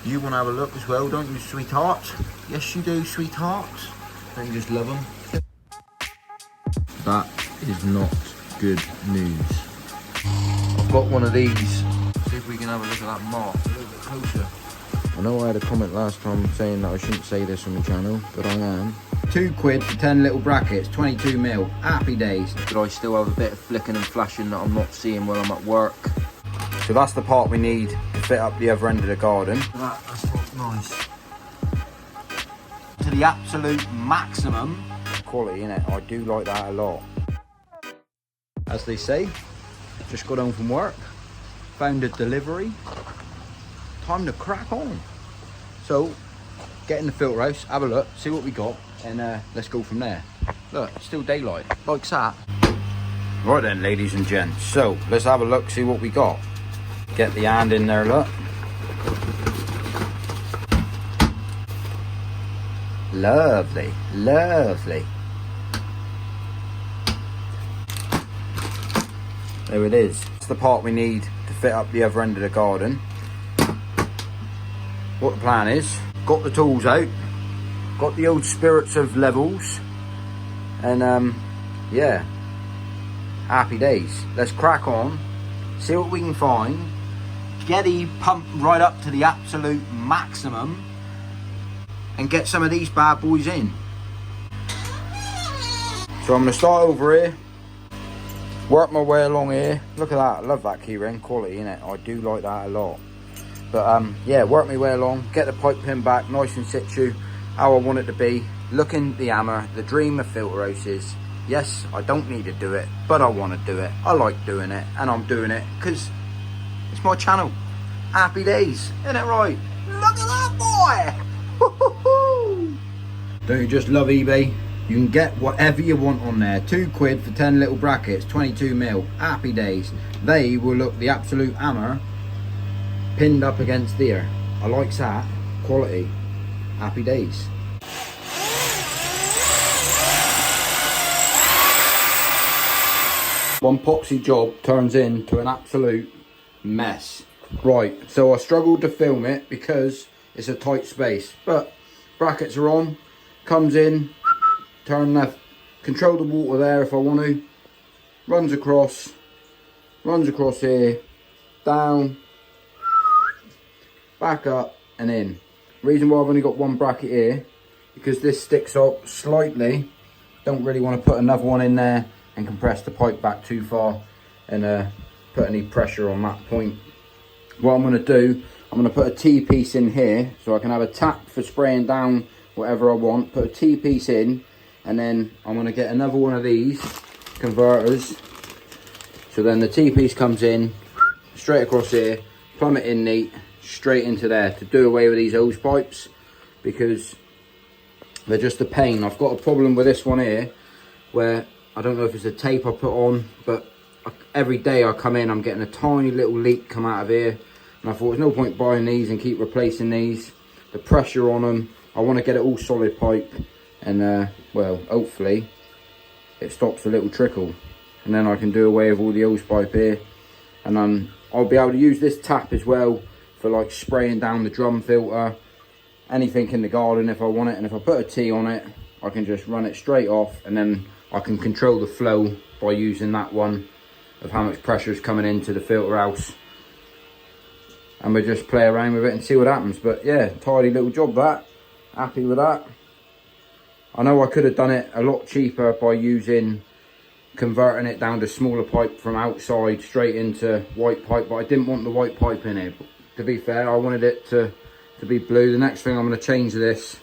You want to have a look as well, don't you, sweetheart? Yes, you do, sweetheart. Don't you just love them? That is not good news. I've got one of these. See if we can have a look at that mark a little bit closer. I know I had a comment last time saying that I shouldn't say this on the channel, but I am. £2 for 10 little brackets, 22 mil. Happy days. But I still have a bit of flicking and flashing that I'm not seeing while I'm at work. So that's the part we need to fit up the other end of the garden. That's what's nice. To the absolute maximum. Quality, innit? I do like that a lot. As they say, just got home from work, found a delivery. Time to crack on. So, get in the filter house, have a look, see what we got, and let's go from there. Look, it's still daylight, like that. Right then, ladies and gents, so let's have a look, see what we got. Get the hand in there, look. Lovely, lovely. There it is. It's the part we need to fit up the other end of the garden. What the plan is, got the tools out, got the old spirits of levels, and yeah, happy days. Let's crack on, see what we can find, get the pump right up to the absolute maximum, and get some of these bad boys in. So I'm going to start over here, work my way along here. Look at that, I love that keyring, quality, innit? I do like that a lot. But yeah, work my way along, get the pipe pin back nice in situ, how I want it to be. Looking the hammer, the dream of filter houses. Yes, I don't need to do it, but I want to do it. I like doing it, and I'm doing it because it's my channel. Happy days, isn't it right? Look at that boy! Don't you just love eBay? You can get whatever you want on there. £2 for 10 little brackets, 22 mil. Happy days. They will look the absolute hammer pinned up against there. I like that. Quality. Happy days. One popsy job turns into an absolute mess. Right, so I struggled to film it because it's a tight space. But brackets are on. Comes in. Turn left. Control the water there if I want to. Runs across here. Down. Back up and in. Reason why I've only got one bracket here, because this sticks up slightly. Don't really want to put another one in there and compress the pipe back too far and put any pressure on that point. What I'm going to do, I'm going to put a T-piece in here so I can have a tap for spraying down whatever I want. Put a T-piece in, and then I'm going to get another one of these converters. So then the T-piece comes in straight across here, plumb it in neat, straight into there to do away with these hose pipes because they're just a pain. I've got a problem with this one here where I don't know if it's the tape I put on, but every day I come in I'm getting a tiny little leak come out of here, and I thought there's no point buying these and keep replacing these. The pressure on them, I want to get it all solid pipe, and well, hopefully it stops the little trickle, and then I can do away with all the hose pipe here, and then I'll be able to use this tap as well for like spraying down the drum filter, anything in the garden if I want it. And if I put a T on it, I can just run it straight off, and then I can control the flow by using that one of how much pressure is coming into the filter house, and we just play around with it and see what happens. But yeah, tidy little job that. Happy with that. I know I could have done it a lot cheaper by converting it down to smaller pipe from outside straight into white pipe, but I didn't want the white pipe in it. To be fair, I wanted it to be blue. The next thing I'm going to change this.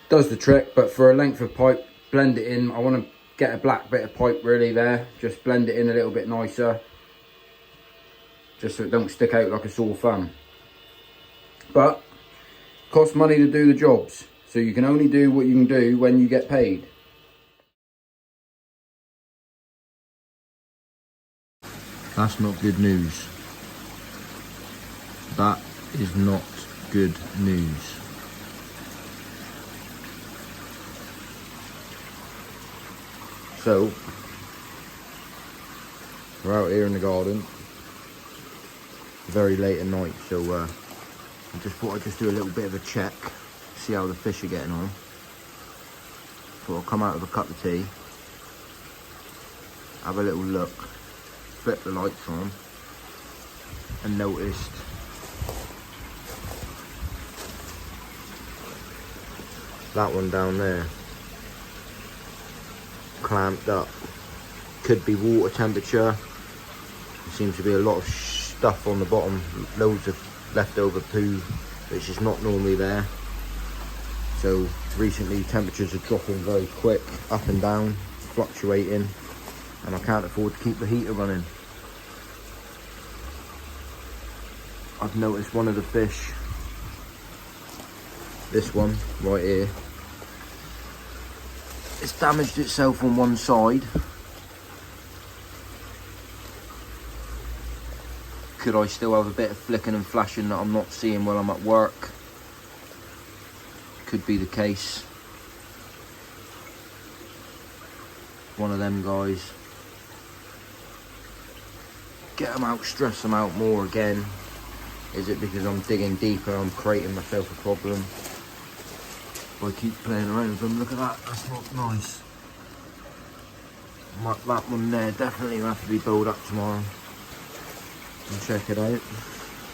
Does the trick, but for a length of pipe, blend it in. I want to get a black bit of pipe really there. Just blend it in a little bit nicer. Just so it don't stick out like a sore thumb. But it costs money to do the jobs. So you can only do what you can do when you get paid. That's not good news. That is not good news. So, we're out here in the garden, very late at night, so I just thought I'd just do a little bit of a check, see how the fish are getting on. So I'll come out with a cup of tea, have a little look, flip the lights on, and noticed that one down there, clamped up. Could be water temperature. There seems to be a lot of stuff on the bottom, loads of leftover poo, which is not normally there. So recently temperatures are dropping very quick, up and down, fluctuating, and I can't afford to keep the heater running. I've noticed one of the fish, this one right here, it's damaged itself on one side. Could I still have a bit of flicking and flashing that I'm not seeing while I'm at work? Could be the case. One of them guys. Get them out, stress them out more again. Is it because I'm digging deeper, I'm creating myself a problem? If I keep playing around with them, look at that, that's not nice. That one there definitely will have to be built up tomorrow. And check it out.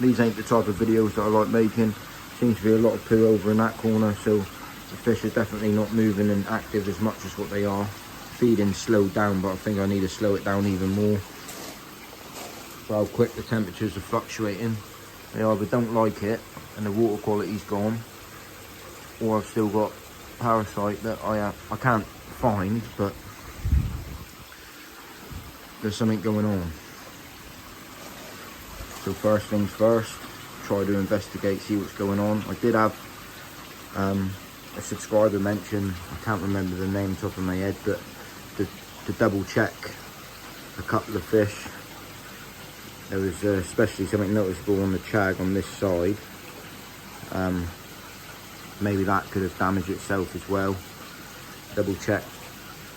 These ain't the type of videos that I like making. Seems to be a lot of poo over in that corner, so the fish are definitely not moving and active as much as what they are. Feeding slowed down, but I think I need to slow it down even more. For how quick the temperatures are fluctuating. They either don't like it and the water quality's gone, or I've still got parasite that I can't find, but there's something going on. So first things first, try to investigate, see what's going on. I did have a subscriber mention, I can't remember the name top of my head, but to double check a couple of fish. There was especially something noticeable on the chag on this side. Maybe that could have damaged itself as well. Double check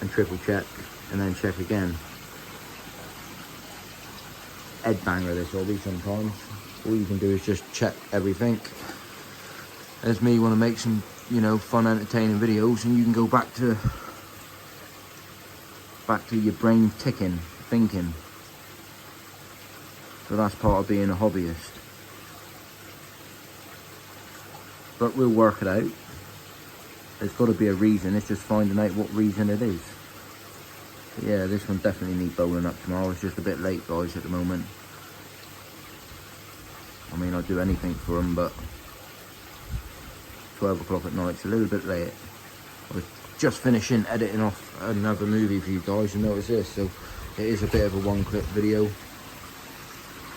and triple check and then check again. Head banger this will be sometimes. All you can do is just check everything. There's me want to make some, you know, fun, entertaining videos, and you can go back to your brain ticking, thinking. So that's part of being a hobbyist. But we'll work it out. There's got to be a reason. It's just finding out what reason it is. But yeah, this one definitely needs bowling up tomorrow. It's just a bit late, guys, at the moment. I mean, I'd do anything for them, but 12 o'clock at night's a little bit late. I was just finishing editing off another movie for you guys, and notice this, so it is a bit of a one-clip video.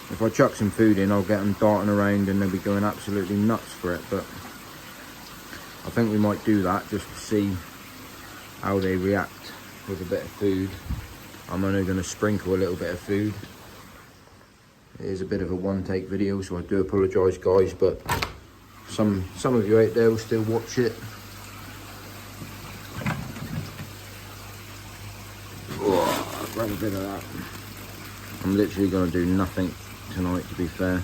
If I chuck some food in, I'll get them darting around and they'll be going absolutely nuts for it, but I think we might do that just to see how they react with a bit of food. I'm only going to sprinkle a little bit of food. It is a bit of a one-take video, so I do apologise, guys, but some of you out there will still watch it. Oh, grab a bit of that. I'm literally going to do nothing tonight, to be fair.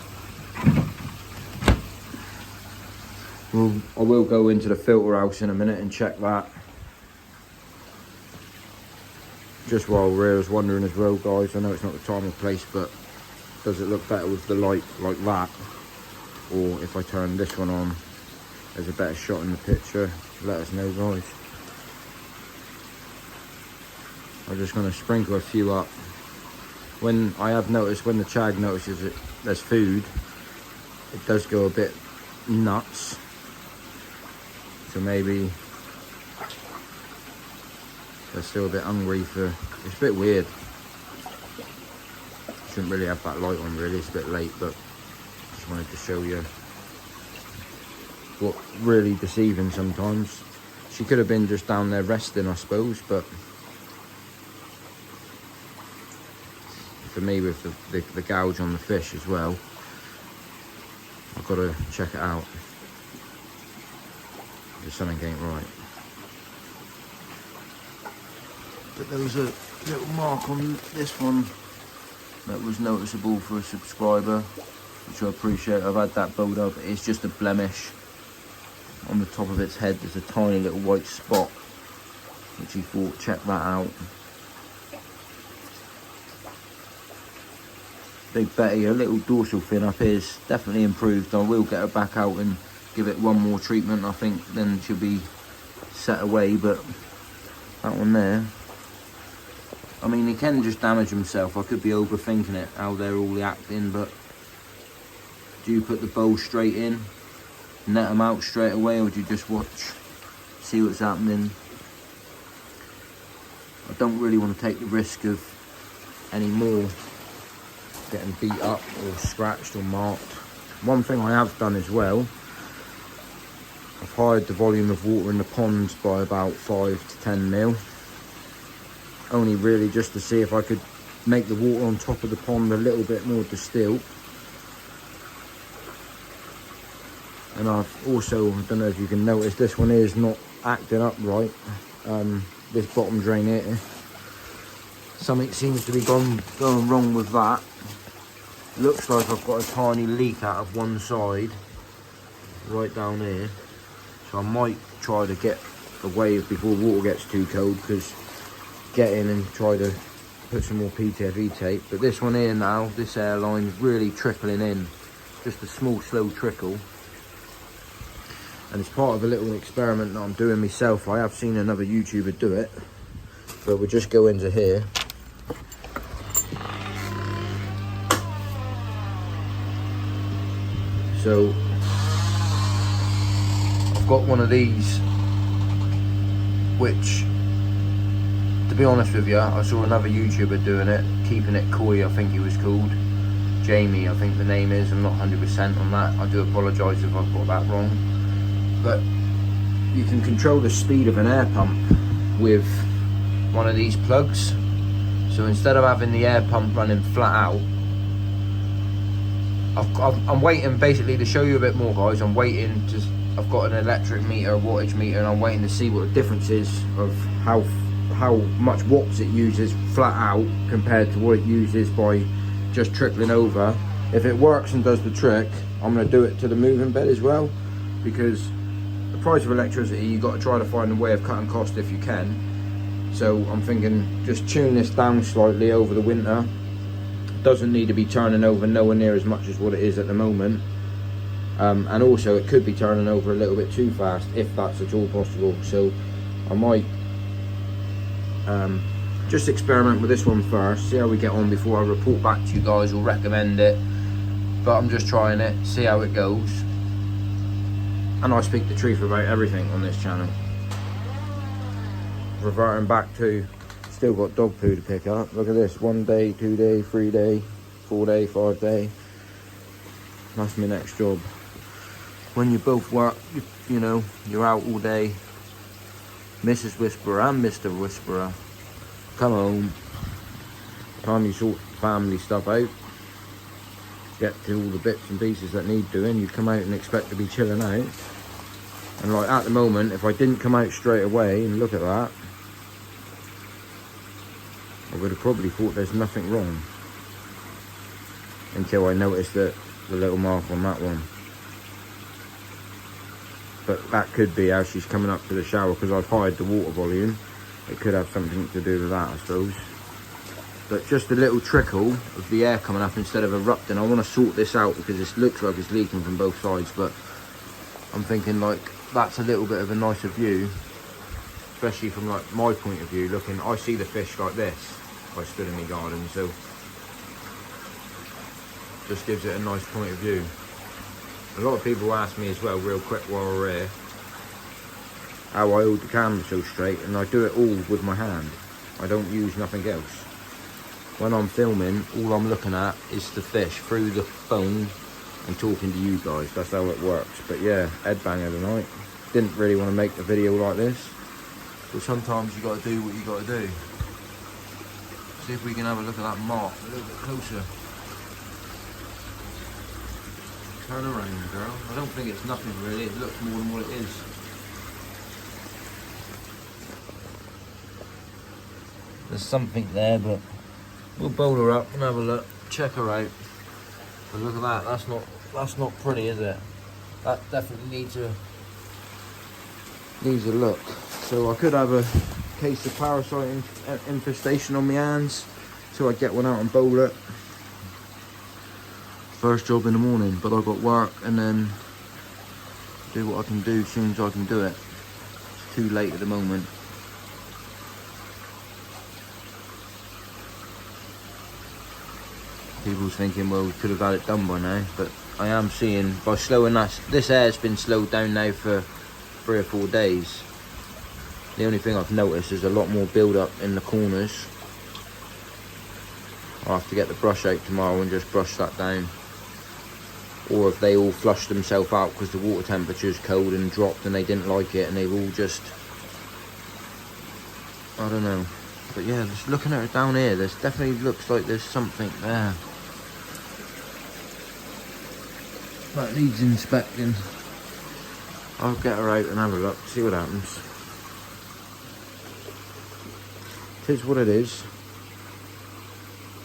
Well, I will go into the filter house in a minute and check that. Just while we're here, I was wondering as well, guys, I know it's not the time or place, but does it look better with the light like that? Or if I turn this one on, there's a better shot in the picture? Let us know, guys. I'm just going to sprinkle a few up. When I have noticed, when the chag notices it, there's food, it does go a bit nuts. So maybe they're still a bit hungry for, it's a bit weird. Shouldn't really have that light on really, it's a bit late, but just wanted to show you what really deceiving sometimes. She could have been just down there resting, I suppose, but for me, with the gouge on the fish as well, I've got to check it out. There's something ain't right. But there was a little mark on this one that was noticeable for a subscriber. which I appreciate. I've had that build up. It's just a blemish on the top of its head. There's a tiny little white spot, which he thought, check that out. Big Betty, her little dorsal fin up here is definitely improved. I will get her back out and give it one more treatment. I think then she'll be set away. But that one there, I mean, he can just damage himself. I could be overthinking it, how they're all acting, but do you put the bowl straight in, net them out straight away, or do you just watch, see what's happening? I don't really want to take the risk of any more getting beat up or scratched or marked. One thing I have done as well, I've hired the volume of water in the ponds by about 5 to 10 mil. Only really just to see if I could make the water on top of the pond a little bit more distilled. And I've also, I don't know if you can notice, this one is not acting up right. This bottom drain here. Something seems to be going wrong with that. Looks like I've got a tiny leak out of one side, right down here. So I might try to get away before water gets too cold, because get in and try to put some more PTFE tape. But this one here now, this airline is really trickling in. Just a small, slow trickle. And it's part of a little experiment that I'm doing myself. I have seen another YouTuber do it. But we'll just go into here. So I've got one of these, which, to be honest with you, I saw another YouTuber doing it, Keeping It Koi, I think he was called. Jamie, I think the name is. I'm not 100% on that. I do apologise if I've got that wrong. But you can control the speed of an air pump with one of these plugs. So instead of having the air pump running flat out, I'm waiting basically to show you a bit more, guys. I'm waiting to, I've got an electric meter, a wattage meter, and I'm waiting to see what the difference is of how much watts it uses flat out compared to what it uses by just trickling over. If it works and does the trick, I'm going to do it to the moving bed as well, because the price of electricity, you've got to try to find a way of cutting cost if you can. So I'm thinking just tune this down slightly over the winter. Doesn't need to be turning over nowhere near as much as what it is at the moment. And also it could be turning over a little bit too fast, if that's at all possible. So I might just experiment with this one first, see how we get on before I report back to you guys or recommend it. But I'm just trying it, see how it goes. And I speak the truth about everything on this channel. Reverting back to, still got dog poo to pick up. Look at this, 1 day, 2 day, 3 day, 4 day, 5 day. That's my next job. When you both work, you know, you're out all day. Mrs. Whisperer and Mr. Whisperer come home. Time you sort family stuff out, get to all the bits and pieces that need doing, you come out and expect to be chilling out. And like at the moment, if I didn't come out straight away and look at that, I would have probably thought there's nothing wrong, until I noticed that the little mark on that one. But that could be how she's coming up to the shower, because I've hired the water volume. It could have something to do with that, I suppose. But just a little trickle of the air coming up instead of erupting. I want to sort this out because it looks like it's leaking from both sides, but I'm thinking like that's a little bit of a nicer view, especially from like my point of view looking. I see the fish like this if I stood in my garden, so just gives it a nice point of view. A lot of people ask me as well, real quick while we're here, how I hold the camera so straight, and I do it all with my hand. I don't use nothing else. When I'm filming, all I'm looking at is the fish through the phone and talking to you guys. That's how it works. But yeah, headbanger tonight. Didn't really want to make a video like this, but sometimes you got to do what you got to do. See if we can have a look at that mark a little bit closer. Turn around, girl. I don't think it's nothing really. It looks more than what it is. There's something there, but we'll bowl her up and have a look, check her out. But look at that, that's not pretty, is it? That definitely needs a look. So I could have a case of parasite infestation on my hands, so I get one out and bowl it. First job in the morning, but I've got work and then do what I can do as soon as I can do it. It's too late at the moment. People's thinking, well, we could have had it done by now, but I am seeing by slowing this air's been slowed down now for 3 or 4 days. The only thing I've noticed is a lot more build up in the corners. I'll have to get the brush out tomorrow and just brush that down. Or if they all flushed themselves out because the water temperature's cold and dropped and they didn't like it and they've all just, I don't know. But yeah, just looking at it down here, there's definitely looks like there's something there that needs inspecting. I'll get her out and have a look, see what happens. Tis what it is.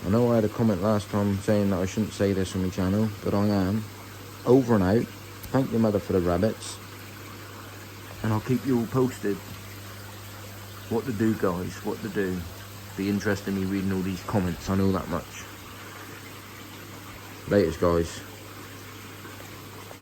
I know I had a comment last time saying that I shouldn't say this on my channel, but I am. Over and out. Thank your mother for the rabbits. And I'll keep you all posted. What to do, guys, what to do. Be interested in me reading all these comments, I know that much. Latest, guys.